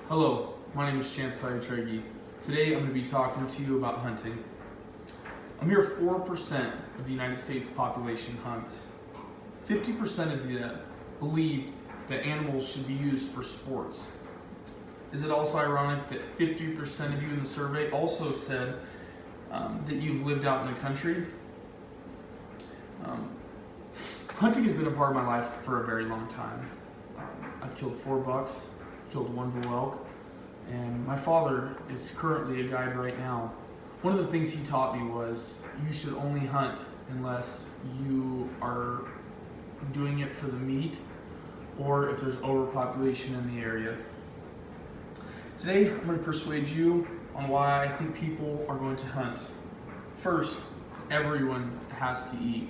Hello, my name is Salutregui. Today I'm going to be talking to you about hunting. A mere 4% of the United States population hunts. 50% of you believed that animals should be used for sports. Is it also ironic that 50% of you in the survey also said that you've lived out in the country? Hunting has been a part of my life for a very long time. I've killed 4 bucks, I've killed 1 bull elk, and my father is currently a guide right now. One of the things he taught me was you should only hunt unless you are doing it for the meat or if there's overpopulation in the area. Today I'm going to persuade you on why I think people are going to hunt. First, everyone has to eat.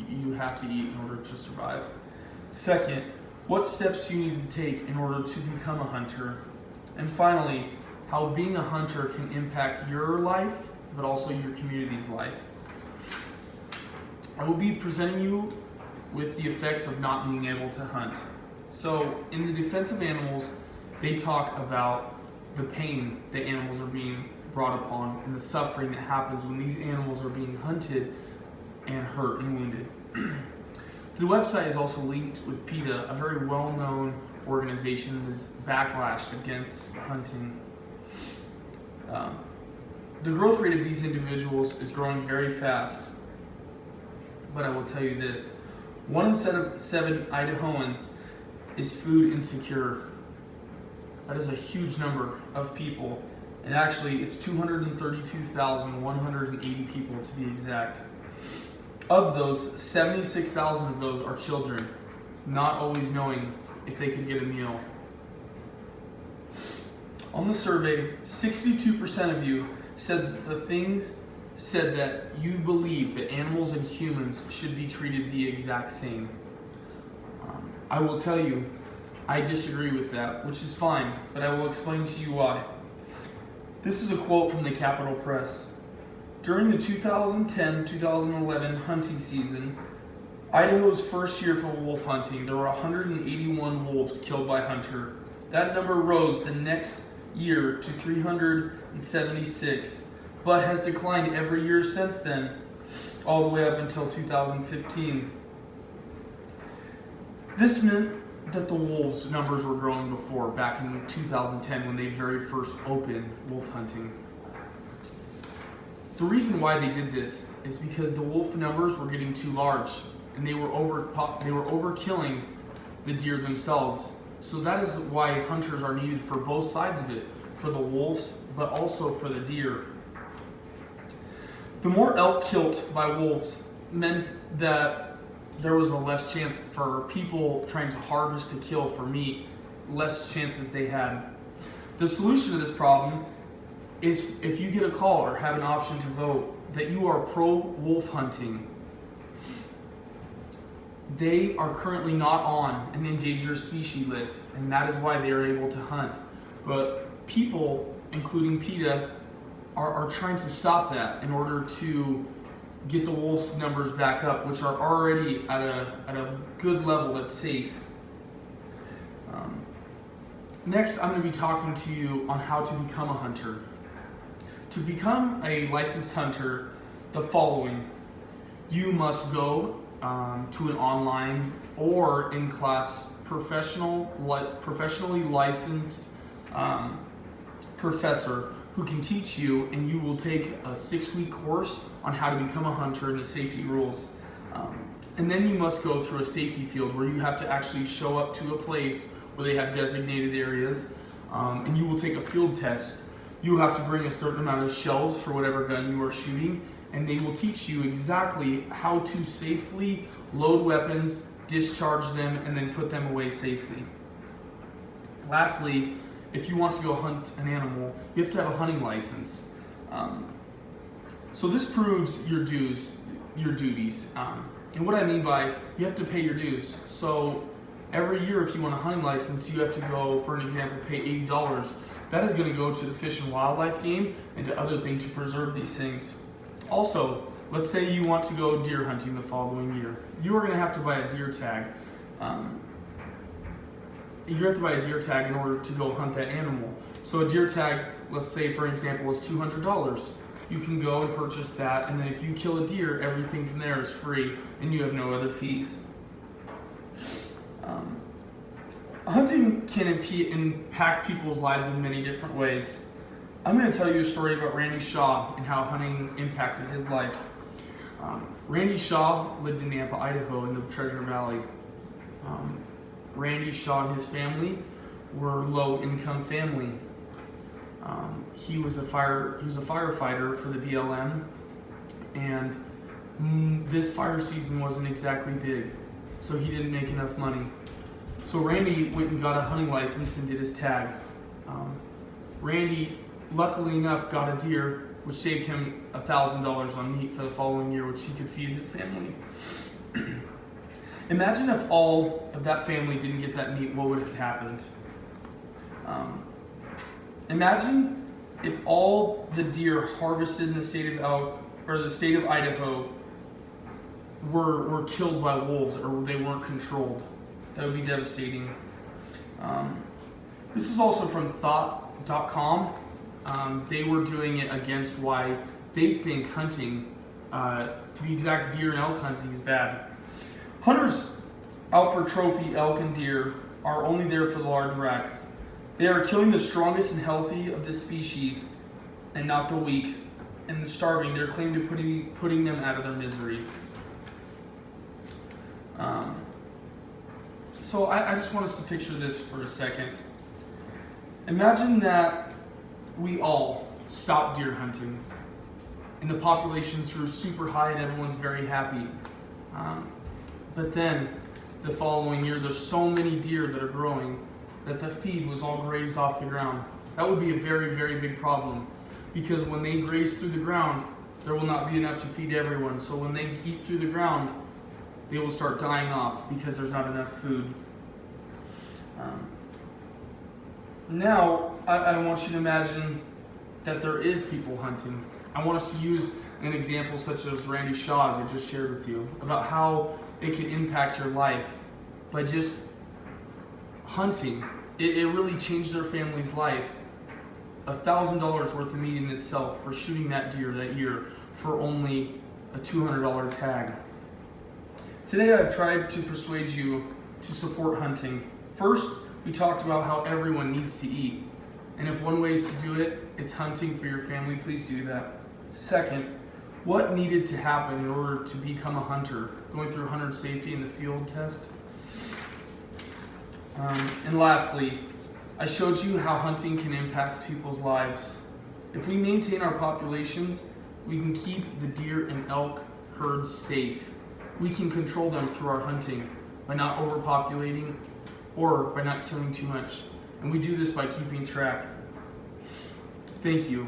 You have to eat in order to survive. Second, what steps you need to take in order to become a hunter. And finally, how being a hunter can impact your life, but also your community's life. I will be presenting you with the effects of not being able to hunt. So, in the defense of animals, they talk about the pain that animals are being brought upon and the suffering that happens when these animals are being hunted and hurt and wounded. The website is also linked with PETA, a very well-known organization that is backlashed against hunting. The growth rate of these individuals is growing very fast, but I will tell you this: 1 in 7 Idahoans is food insecure. That is a huge number of people, and actually it's 232,180 people to be exact. Of those, 76,000 of those are children, not always knowing if they could get a meal. On the survey, 62% of you said that you believe that animals and humans should be treated the exact same. I will tell you, I disagree with that, which is fine, but I will explain to you why. This is a quote from the Capitol Press. During the 2010-2011 hunting season, Idaho's first year for wolf hunting, there were 181 wolves killed by hunter. That number rose the next year to 376, but has declined every year since then, all the way up until 2015. This meant that the wolves' numbers were growing before, back in 2010 when they very first opened wolf hunting. The reason why they did this is because the wolf numbers were getting too large and they were overkilling the deer themselves. So that is why hunters are needed for both sides of it, for the wolves but also for the deer. The more elk killed by wolves meant that there was a less chance for people trying to harvest to kill for meat, less chances they had. The solution to this problem is, if you get a call or have an option to vote that you are pro-wolf hunting, they are currently not on an endangered species list, and that is why they are able to hunt. But people, including PETA, are trying to stop that in order to get the wolves' numbers back up, which are already at a good level that's safe. Next, I'm going to be talking to you on how to become a hunter. To become a licensed hunter, the following: you must go to an online or in-class professionally licensed professor who can teach you, and you will take a 6-week course on how to become a hunter and the safety rules. And then you must go through a safety field where you have to actually show up to a place where they have designated areas, and you will take a field test. You have to bring a certain amount of shells for whatever gun you are shooting, and they will teach you exactly how to safely load weapons, discharge them, and then put them away safely. Lastly, if you want to go hunt an animal, you have to have a hunting license. So this proves your duties. And what I mean by you have to pay your dues. So every year, if you want a hunting license, you have to go, for an example, pay $80. That is going to go to the Fish and Wildlife game and to other things to preserve these things. Also, let's say you want to go deer hunting the following year. You are going to have to buy a deer tag. you have to buy a deer tag in order to go hunt that animal. So a deer tag, let's say for example, is $200. You can go and purchase that, and then if you kill a deer, everything from there is free, and you have no other fees. Hunting can impact people's lives in many different ways. I'm going to tell you a story about Randy Shaw and how hunting impacted his life. Randy Shaw lived in Nampa, Idaho, in the Treasure Valley. Randy Shaw and his family were low-income family. He was a firefighter for the BLM, and this fire season wasn't exactly big, so he didn't make enough money. So Randy went and got a hunting license and did his tag. Randy, luckily enough, got a deer, which saved him $1,000 on meat for the following year, which he could feed his family. Imagine if all of that family didn't get that meat, what would have happened? Imagine if all the deer harvested in the state of Idaho were killed by wolves, or they weren't controlled. That would be devastating. This is also from thought.com. They were doing it against why they think hunting, to be exact, deer and elk hunting is bad. Hunters out for trophy elk and deer are only there for the large racks. They are killing the strongest and healthy of the species and not the weak and the starving. They're claimed to putting them out of their misery. So I just want us to picture this for a second. Imagine that we all stopped deer hunting and the populations grew super high and everyone's very happy. But then the following year there's so many deer that are growing that the feed was all grazed off the ground. That would be a very, very big problem, because when they graze through the ground, there will not be enough to feed everyone. So when they eat through the ground, they will start dying off because there's not enough food. Now, I want you to imagine that there is people hunting. I want us to use an example such as Randy Shaw, as I just shared with you, about how it can impact your life by just hunting. It really changed their family's life. $1,000 worth of meat in itself for shooting that deer that year for only a $200 tag. Today I've tried to persuade you to support hunting. First, we talked about how everyone needs to eat. And if one way is to do it, it's hunting for your family, please do that. Second, what needed to happen in order to become a hunter? Going through hunter safety in the field test. And lastly, I showed you how hunting can impact people's lives. If we maintain our populations, we can keep the deer and elk herds safe. We can control them through our hunting by not overpopulating or by not killing too much. And we do this by keeping track. Thank you.